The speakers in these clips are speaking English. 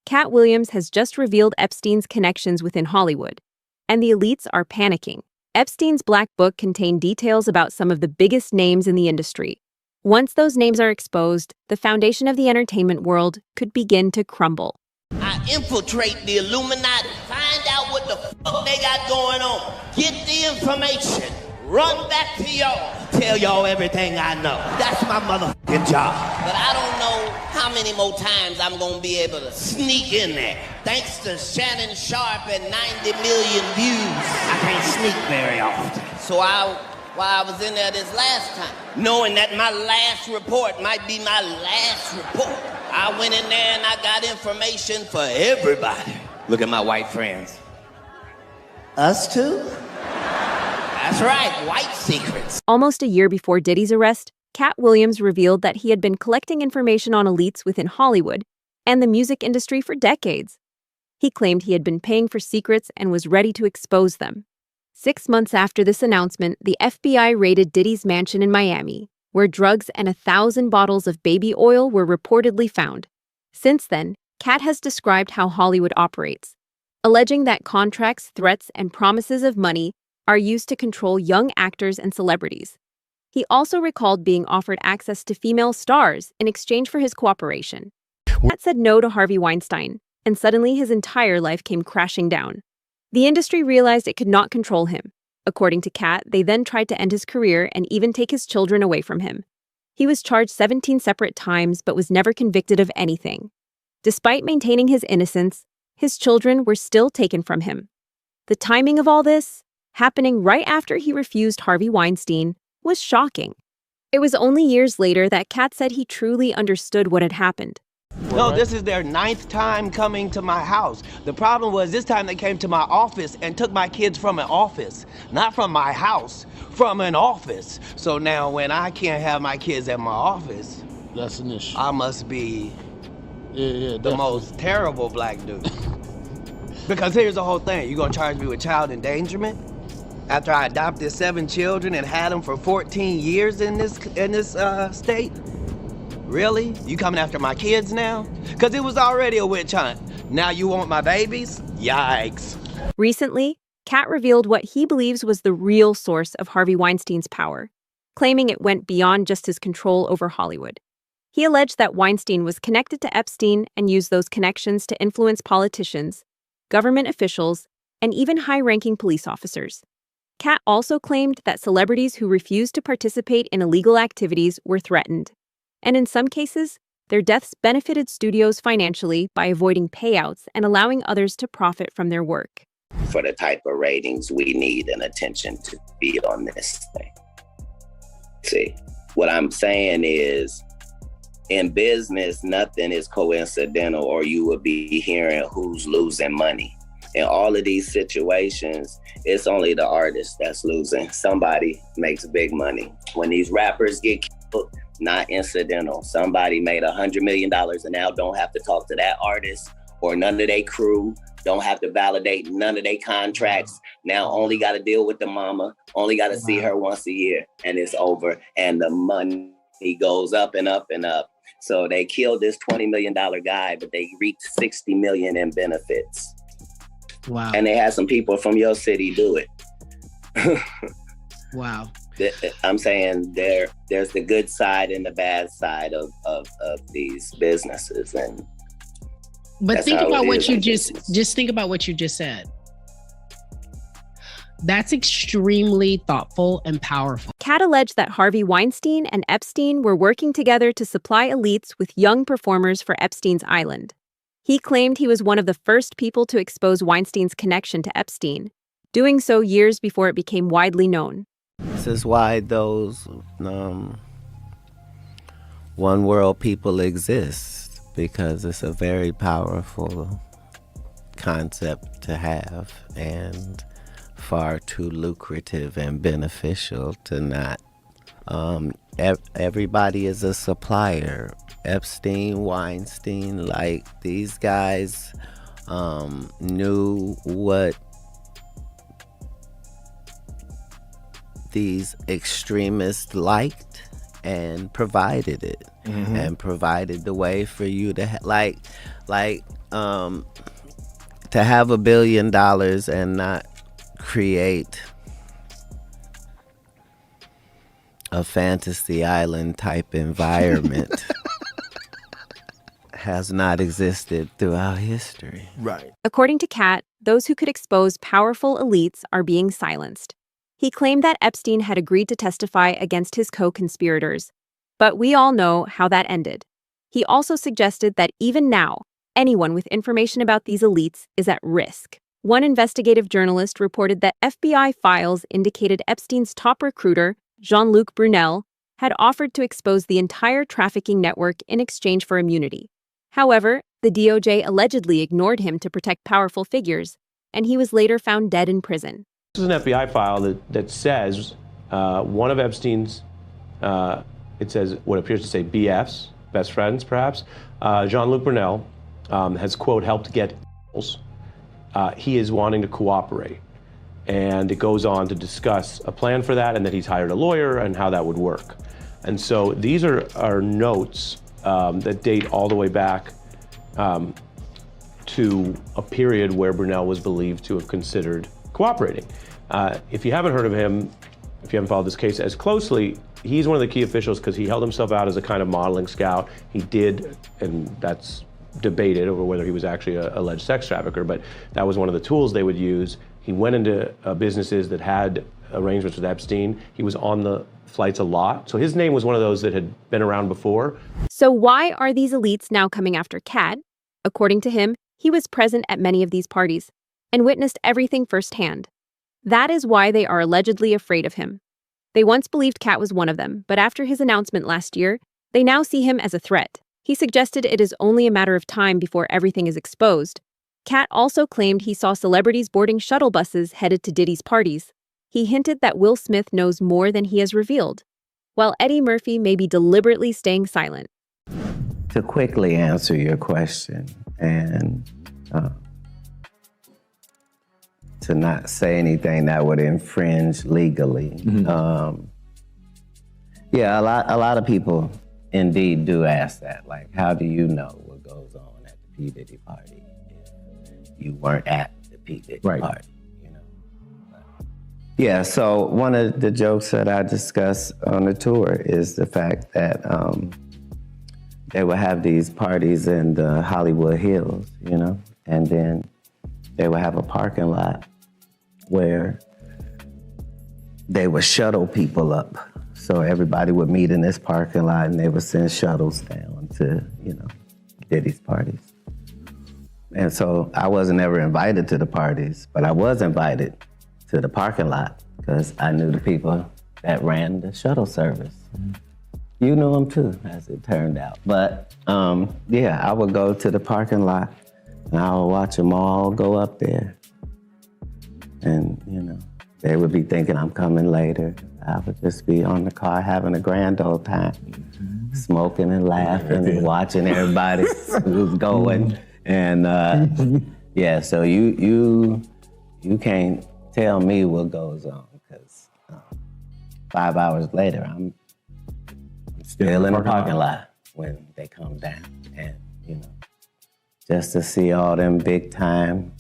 Katt Williams has just revealed Epstein's connections within Hollywood, and the elites are panicking. Epstein's Black Book contained details about some of the biggest names in the industry. Once those names are exposed, the foundation of the entertainment world could begin to crumble. I infiltrate the Illuminati, find out what the fuck they got going on, get the information, run back to y'all, tell y'all everything I know. That's my motherfucking job. But I don't know how many more times I'm gonna be able to sneak in there. Thanks to Shannon Sharp and 90 million views, I can't sneak very often. So while I was in there this last time, knowing that my last report might be my last report, I went in there and I got information for everybody. Look at my white friends. Us too? That's right, white secrets. Almost a year before Diddy's arrest, Katt Williams revealed that he had been collecting information on elites within Hollywood and the music industry for decades. He claimed he had been paying for secrets and was ready to expose them. 6 months after this announcement, the FBI raided Diddy's mansion in Miami, where drugs and 1,000 bottles of baby oil were reportedly found. Since then, Katt has described how Hollywood operates, alleging that contracts, threats, and promises of money are used to control young actors and celebrities. He also recalled being offered access to female stars in exchange for his cooperation. Katt said no to Harvey Weinstein, and suddenly his entire life came crashing down. The industry realized it could not control him. According to Katt, they then tried to end his career and even take his children away from him. He was charged 17 separate times but was never convicted of anything. Despite maintaining his innocence, his children were still taken from him. The timing of all this, happening right after he refused Harvey Weinstein, was shocking. It was only years later that Katt said he truly understood what had happened. No, this is their 9th time coming to my house. The problem was this time they came to my office and took my kids from an office. Not from my house, from an office. So now when I can't have my kids at my office, that's an issue. I must be the most terrible black dude. Because here's the whole thing. You gonna charge me with child endangerment? After I adopted 7 children and had them for 14 years in this state? Really? You coming after my kids now? Because it was already a witch hunt. Now you want my babies? Yikes. Recently, Katt revealed what he believes was the real source of Harvey Weinstein's power, claiming it went beyond just his control over Hollywood. He alleged that Weinstein was connected to Epstein and used those connections to influence politicians, government officials, and even high-ranking police officers. Katt also claimed that celebrities who refused to participate in illegal activities were threatened. And in some cases, their deaths benefited studios financially by avoiding payouts and allowing others to profit from their work. For the type of ratings we need and attention to be on this thing. See, what I'm saying is, in business, nothing is coincidental, or you would be hearing who's losing money. In all of these situations, it's only the artist that's losing. Somebody makes big money. When these rappers get killed, not incidental. Somebody made $100 million and now don't have to talk to that artist or none of their crew, don't have to validate none of their contracts. Now only got to deal with the mama, only got to see her once a year, and it's over. And the money goes up and up and up. So they killed this $20 million guy, but they reaped $60 million in benefits. Wow. And they had some people from your city do it. Wow. I'm saying there's the good side and the bad side of these businesses, and but think about what you just think about what you just said. That's extremely thoughtful and powerful. Katt alleged that Harvey Weinstein and Epstein were working together to supply elites with young performers for Epstein's Island. He claimed he was one of the first people to expose Weinstein's connection to Epstein, doing so years before it became widely known. This is why those one world people exist, because it's a very powerful concept to have and far too lucrative and beneficial to not. Everybody is a supplier. Epstein, Weinstein, like these guys knew what these extremists liked and provided it, and provided the way for you to to have $1 billion and not create a fantasy island type environment has not existed throughout history. Right. According to Katt, those who could expose powerful elites are being silenced. He claimed that Epstein had agreed to testify against his co-conspirators, but we all know how that ended. He also suggested that even now, anyone with information about these elites is at risk. One investigative journalist reported that FBI files indicated Epstein's top recruiter, Jean-Luc Brunel, had offered to expose the entire trafficking network in exchange for immunity. However, the DOJ allegedly ignored him to protect powerful figures, and he was later found dead in prison. This is an FBI file that says one of Epstein's, it says what appears to say BFs, best friends perhaps, Jean-Luc Brunel has, quote, helped get he is wanting to cooperate. And it goes on to discuss a plan for that and that he's hired a lawyer and how that would work. And so these are notes that date all the way back to a period where Brunel was believed to have considered cooperating. If you haven't heard of him, if you haven't followed this case as closely, he's one of the key officials because he held himself out as a kind of modeling scout. He did, and that's debated over whether he was actually an alleged sex trafficker, but that was one of the tools they would use. He went into businesses that had arrangements with Epstein. He was on the flights a lot. So his name was one of those that had been around before. So why are these elites now coming after Katt? According to him, he was present at many of these parties and witnessed everything firsthand. That is why they are allegedly afraid of him. They once believed Katt was one of them, but after his announcement last year, they now see him as a threat. He suggested it is only a matter of time before everything is exposed. Katt also claimed he saw celebrities boarding shuttle buses headed to Diddy's parties. He hinted that Will Smith knows more than he has revealed, while Eddie Murphy may be deliberately staying silent. To quickly answer your question and to not say anything that would infringe legally. Yeah, a lot of people indeed do ask that. Like, how do you know what goes on at the P. Diddy party if you weren't at the P. Diddy party? You know? Yeah, so one of the jokes that I discuss on the tour is the fact that they would have these parties in the Hollywood Hills, you know, and then they would have a parking lot where they would shuttle people up. So everybody would meet in this parking lot and they would send shuttles down to, you know, Diddy's parties. And so I wasn't ever invited to the parties, but I was invited to the parking lot because I knew the people that ran the shuttle service. You knew them too, as it turned out. But yeah, I would go to the parking lot and I would watch them all go up there. And, you know, they would be thinking I'm coming later. I would just be on the car having a grand old time, smoking and laughing and watching everybody who's going. And yeah, so you can't tell me what goes on because 5 hours later, I'm still in the parking lot when they come down. And, you know, just to see all them big time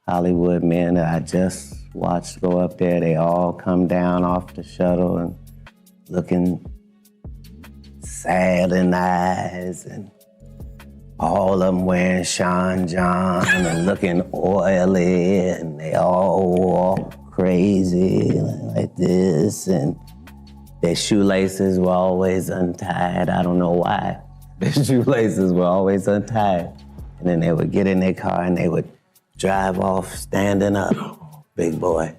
Hollywood men that I just watched go up there, they all come down off the shuttle and looking sad in the eyes, and all of them wearing Sean John and looking oily, and they all walk crazy like this, and their shoelaces were always untied. I don't know why. Their shoelaces were always untied. And then they would get in their car and they would drive off standing up, big boy.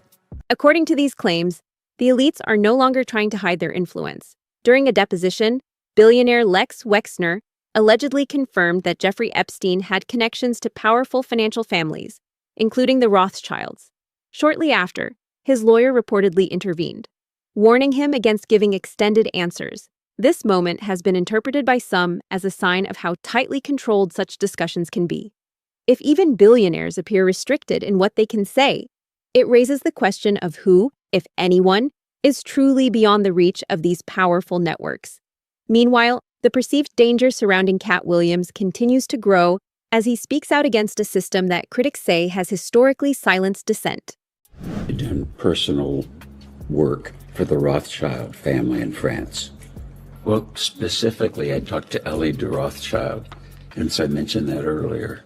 According to these claims, the elites are no longer trying to hide their influence. During a deposition, billionaire Lex Wexner allegedly confirmed that Jeffrey Epstein had connections to powerful financial families, including the Rothschilds. Shortly after, his lawyer reportedly intervened, warning him against giving extended answers. This moment has been interpreted by some as a sign of how tightly controlled such discussions can be. If even billionaires appear restricted in what they can say, it raises the question of who, if anyone, is truly beyond the reach of these powerful networks. Meanwhile, the perceived danger surrounding Katt Williams continues to grow as he speaks out against a system that critics say has historically silenced dissent. I've done personal work for the Rothschild family in France. Well, specifically, I talked to Ellie de Rothschild, and so I mentioned that earlier.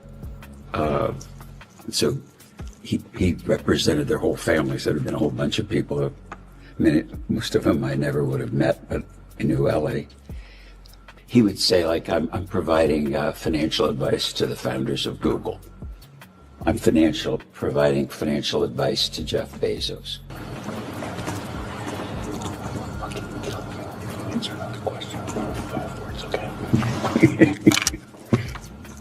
So he represented their whole family, so there had been a whole bunch of people. I mean, most of them I never would have met, but I knew Ellie. He would say, like, I'm providing financial advice to the founders of Google. I'm providing financial advice to Jeff Bezos. Answer the question. 5 words, okay?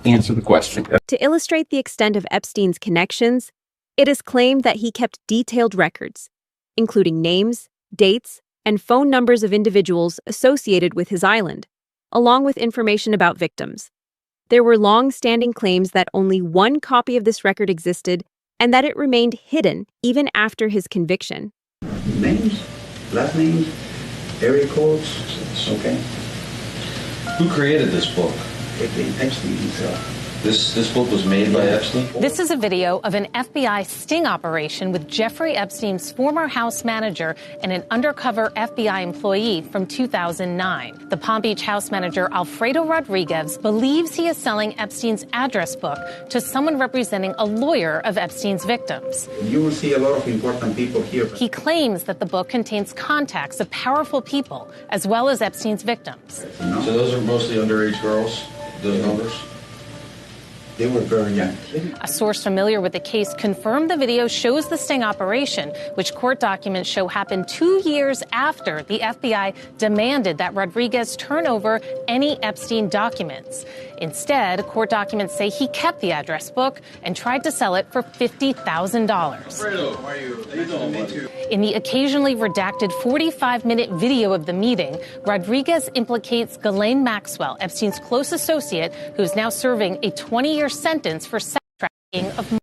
Answer the question. To illustrate the extent of Epstein's connections, it is claimed that he kept detailed records, including names, dates, and phone numbers of individuals associated with his island, along with information about victims. There were long-standing claims that only one copy of this record existed and that it remained hidden even after his conviction. Names, last names, area codes, okay? Who created this book? Epstein himself. This book was made by Epstein? This is a video of an FBI sting operation with Jeffrey Epstein's former house manager and an undercover FBI employee from 2009. The Palm Beach house manager, Alfredo Rodriguez, believes he is selling Epstein's address book to someone representing a lawyer of Epstein's victims. You will see a lot of important people here. He claims that the book contains contacts of powerful people, as well as Epstein's victims. So those are mostly underage girls, those numbers? They were very young. A source familiar with the case confirmed the video shows the sting operation, which court documents show happened 2 years after the FBI demanded that Rodriguez turn over any Epstein documents. Instead, court documents say he kept the address book and tried to sell it for $50,000. In the occasionally redacted 45-minute video of the meeting, Rodriguez implicates Ghislaine Maxwell, Epstein's close associate, who's now serving a 20-year sentence for sex trafficking of minors.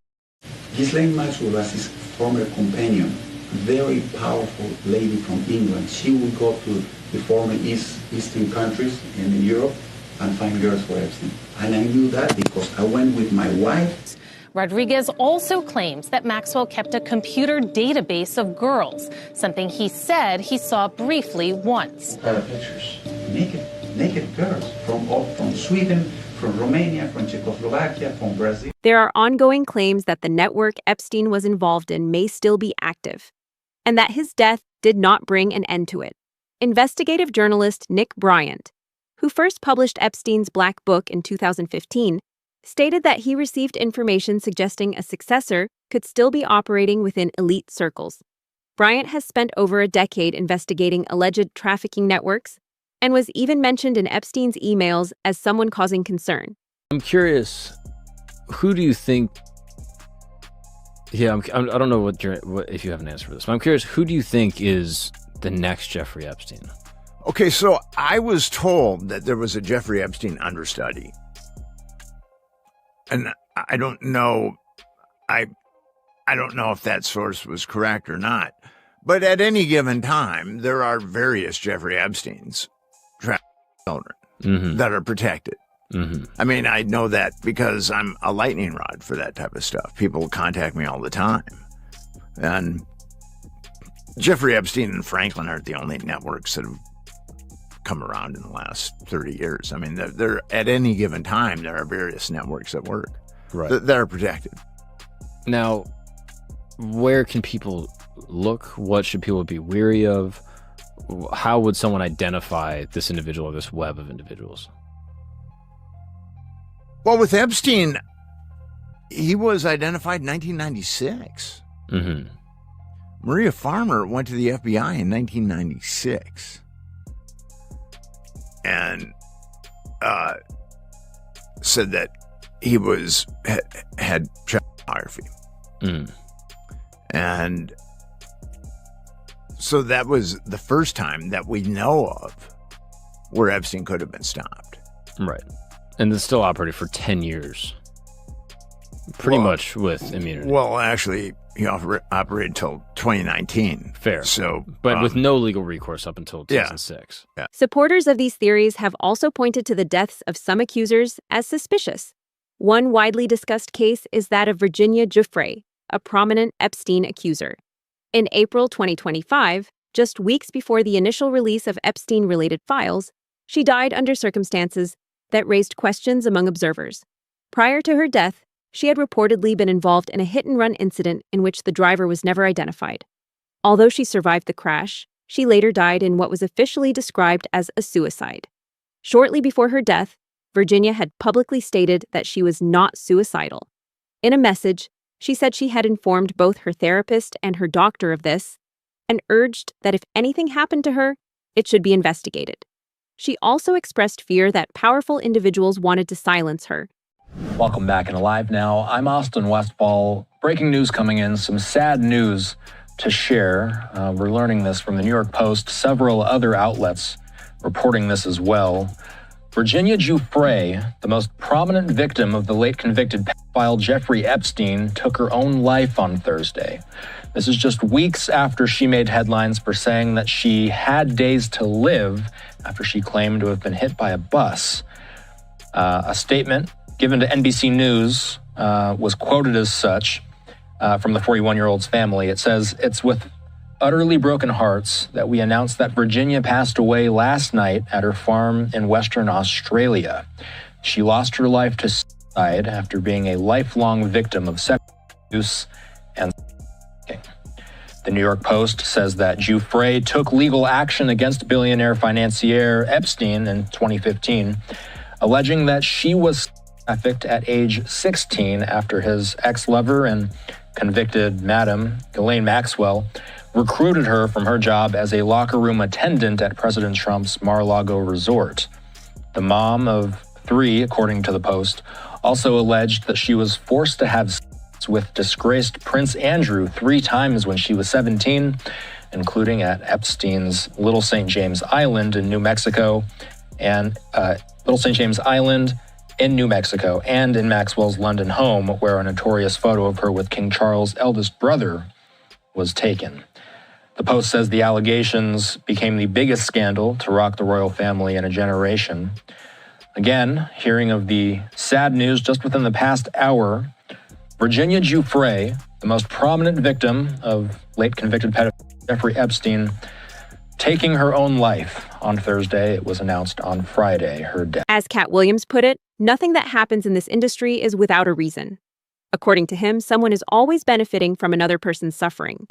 Ghislaine Maxwell was his former companion, a very powerful lady from England. She would go to the former Eastern countries in Europe and find girls for Epstein. And I knew that because I went with my wife. Rodriguez also claims that Maxwell kept a computer database of girls, something he said he saw briefly once. What kind of pictures? Naked girls from Sweden, from Romania, from Czechoslovakia, from Brazil. There are ongoing claims that the network Epstein was involved in may still be active, and that his death did not bring an end to it. Investigative journalist Nick Bryant, who first published Epstein's Black Book in 2015, stated that he received information suggesting a successor could still be operating within elite circles. Bryant has spent over a decade investigating alleged trafficking networks and was even mentioned in Epstein's emails as someone causing concern. I'm curious, who do you think... Yeah, I don't know what if you have an answer for this, but I'm curious, who do you think is the next Jeffrey Epstein? Okay, so I was told that there was a Jeffrey Epstein understudy. And I don't know, I don't know if that source was correct or not. But at any given time, there are various Jeffrey Epsteins, children, that are protected. I mean, I know that because I'm a lightning rod for that type of stuff. People contact me all the time. And Jeffrey Epstein and Franklin aren't the only networks that have come around in the last 30 years. I mean, they're at any given time, there are various networks that work that are protected. Now, where can people look? What should people be wary of? How would someone identify this individual or this web of individuals? Well, with Epstein, he was identified in 1996. Maria Farmer went to the FBI in 1996 and said that he had child pornography. And so that was the first time that we know of where Epstein could have been stopped. Right. And it's still operated for 10 years. Pretty much with immunity. Well, actually, he operated until 2019. Fair. So, but with no legal recourse up until 2006. Yeah. Supporters of these theories have also pointed to the deaths of some accusers as suspicious. One widely discussed case is that of Virginia Giuffre, a prominent Epstein accuser. In April 2025, just weeks before the initial release of Epstein-related files, she died under circumstances that raised questions among observers. Prior to her death, she had reportedly been involved in a hit-and-run incident in which the driver was never identified. Although she survived the crash, she later died in what was officially described as a suicide. Shortly before her death, Virginia had publicly stated that she was not suicidal. In a message, she said she had informed both her therapist and her doctor of this, and urged that if anything happened to her, it should be investigated. She also expressed fear that powerful individuals wanted to silence her. Welcome back in Alive Now. I'm Austin Westfall. Breaking news coming in, some sad news to share. We're learning this from the New York Post, several other outlets reporting this as well. Virginia Giuffre, the most prominent victim of the late convicted pedophile Jeffrey Epstein, took her own life on Thursday. This is just weeks after she made headlines for saying that she had days to live after she claimed to have been hit by a bus. A statement given to NBC News was quoted as such from the 41-year-old's family. It says, "It's with utterly broken hearts that we announce that Virginia passed away last night at her farm in Western Australia. She lost her life to suicide after being a lifelong victim of sexual abuse and stalking." The New York Post says that Giuffre took legal action against billionaire financier Epstein in 2015, alleging that she was trafficked at age 16 after his ex-lover and convicted madam, Ghislaine Maxwell, recruited her from her job as a locker room attendant at President Trump's Mar-a-Lago resort. The mom of 3, according to the Post, also alleged that she was forced to have sex with disgraced Prince Andrew 3 times when she was 17, including at Epstein's Little St. James Island in New Mexico, and Little St. James Island in New Mexico, and in Maxwell's London home, where a notorious photo of her with King Charles' eldest brother was taken. The Post says the allegations became the biggest scandal to rock the royal family in a generation. Again, hearing of the sad news just within the past hour, Virginia Giuffre, the most prominent victim of late convicted pedophile Jeffrey Epstein, taking her own life on Thursday. It was announced on Friday, her death. As Katt Williams put it, nothing that happens in this industry is without a reason. According to him, someone is always benefiting from another person's suffering.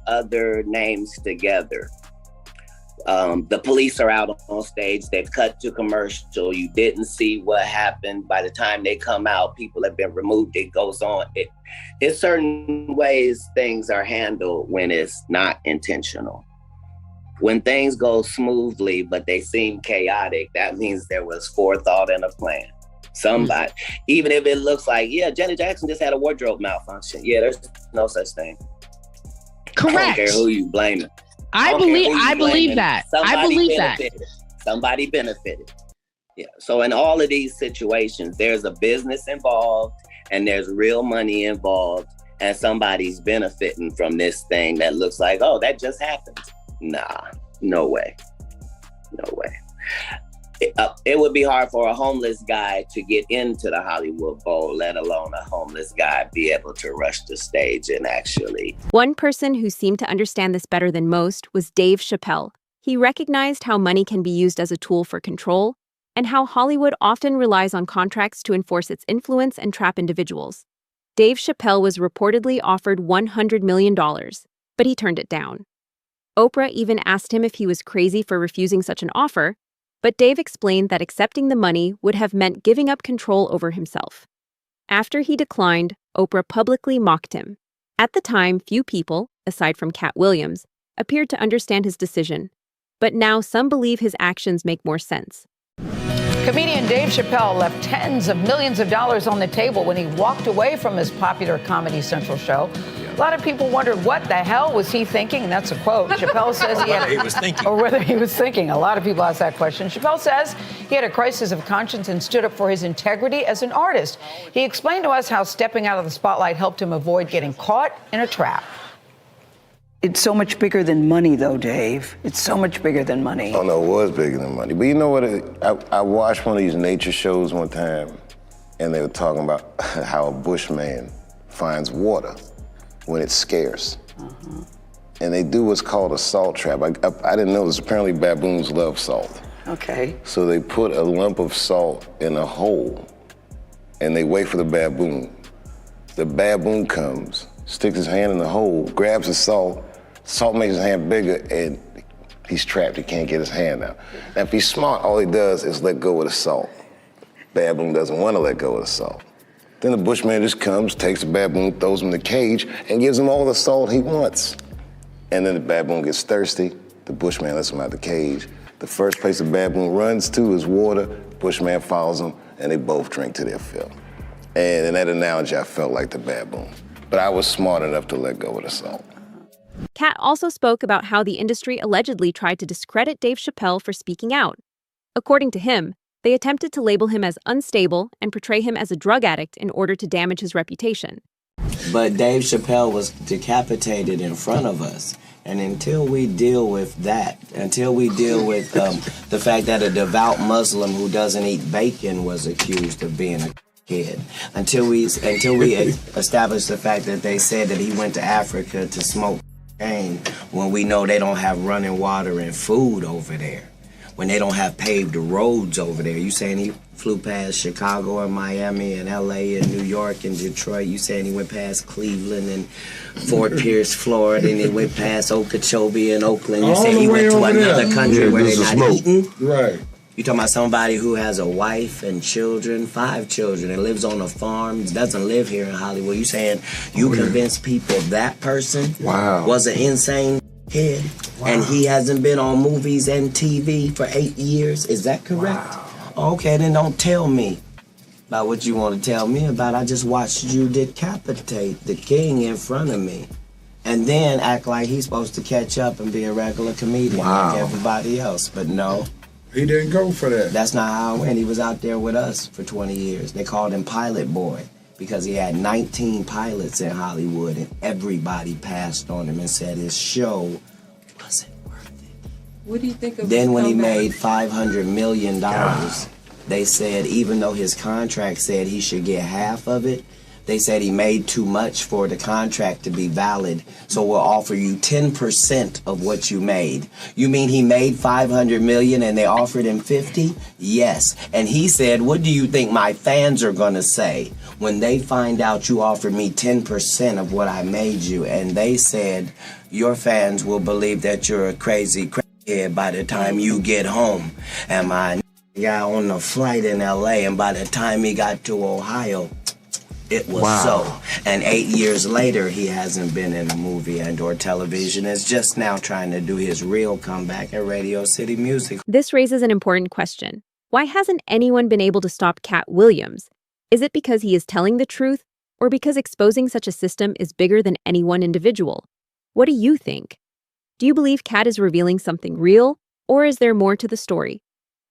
Other names together. The police are out on stage. They've cut to commercial. You didn't see what happened. By the time they come out, people have been removed. It goes on. It's certain ways things are handled when it's not intentional. When things go smoothly, but they seem chaotic, that means there was forethought and a plan. Somebody, even if it looks like, yeah, Janet Jackson just had a wardrobe malfunction. Yeah, there's no such thing. Correct. I don't care who you blaming. I believe that. Somebody benefited. Yeah. So in all of these situations, there's a business involved and there's real money involved, and somebody's benefiting from this thing that looks like, oh, that just happened. Nah, no way. No way. It would be hard for a homeless guy to get into the Hollywood Bowl, let alone a homeless guy be able to rush the stage and actually. One person who seemed to understand this better than most was Dave Chappelle. He recognized how money can be used as a tool for control, and how Hollywood often relies on contracts to enforce its influence and trap individuals. Dave Chappelle was reportedly offered $100 million, but he turned it down. Oprah even asked him if he was crazy for refusing such an offer, but Dave explained that accepting the money would have meant giving up control over himself. After he declined, Oprah publicly mocked him. At the time, few people, aside from Katt Williams, appeared to understand his decision, but now some believe his actions make more sense. Comedian Dave Chappelle left tens of millions of dollars on the table when he walked away from his popular Comedy Central show. A lot of people wondered what the hell was he thinking, and that's a quote. Chappelle says or whether he was thinking. A lot of people ask that question. Chappelle says he had a crisis of conscience and stood up for his integrity as an artist. He explained to us how stepping out of the spotlight helped him avoid getting caught in a trap. It's so much bigger than money, though, Dave. It's so much bigger than money. Oh, no, it was bigger than money. But you know what? I watched one of these nature shows one time, and they were talking about how a bushman finds water when it's scarce. And they do what's called a salt trap. I didn't know this. Apparently, baboons love salt. Okay. So they put a lump of salt in a hole, and they wait for the baboon. The baboon comes, sticks his hand in the hole, grabs the salt makes his hand bigger, and he's trapped. He can't get his hand out. Now, if he's smart, all he does is let go of the salt. Baboon doesn't want to let go of the salt. Then the bushman just comes, takes the baboon, throws him in the cage, and gives him all the salt he wants. And then the baboon gets thirsty. The bushman lets him out the cage. The first place the baboon runs to is water. Bushman follows him, and they both drink to their fill. And in that analogy, I felt like the baboon. But I was smart enough to let go of the salt. Katt also spoke about how the industry allegedly tried to discredit Dave Chappelle for speaking out. According to him, they attempted to label him as unstable and portray him as a drug addict in order to damage his reputation. But Dave Chappelle was decapitated in front of us. And until we deal with that, until we deal with the fact that a devout Muslim who doesn't eat bacon was accused of being a kid, until we establish the fact that they said that he went to Africa to smoke when we know they don't have running water and food over there, when they don't have paved roads over there. You saying he flew past Chicago and Miami and LA and New York and Detroit. You saying he went past Cleveland and Fort Pierce, Florida, and he went past Okeechobee and Oakland. You say he went to another country where they're not eating? Right. You talking about somebody who has a wife and children, 5 children, and lives on a farm, doesn't live here in Hollywood. You saying you convinced people that person was an insane kid, and he hasn't been on movies and TV for 8 years? Is that correct? Okay, then don't tell me about what you want to tell me about. I just watched you decapitate the king in front of me, and then act like he's supposed to catch up and be a regular comedian like everybody else. But no. He didn't go for that. That's not how it went. He was out there with us for 20 years. They called him Pilot Boy because he had 19 pilots in Hollywood, and everybody passed on him and said his show wasn't worth it. What do you think of Then when he made $500 million, they said even though his contract said he should get half of it, they said he made too much for the contract to be valid, so we'll offer you 10% of what you made. You mean he made $500 million and they offered him 50? Yes. And he said, what do you think my fans are gonna say when they find out you offered me 10% of what I made you? And they said, your fans will believe that you're a crazy crackhead by the time you get home. And my guy on the flight in LA, and by the time he got to Ohio, it was so. And 8 years later, he hasn't been in a movie and or television. Is just now trying to do his real comeback at Radio City Music. This raises an important question. Why hasn't anyone been able to stop Katt Williams? Is it because he is telling the truth, or because exposing such a system is bigger than any one individual? What do you think? Do you believe Katt is revealing something real, or is there more to the story?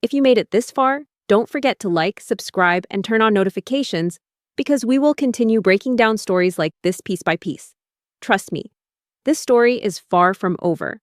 If you made it this far, don't forget to like, subscribe, and turn on notifications, because we will continue breaking down stories like this piece by piece. Trust me, this story is far from over.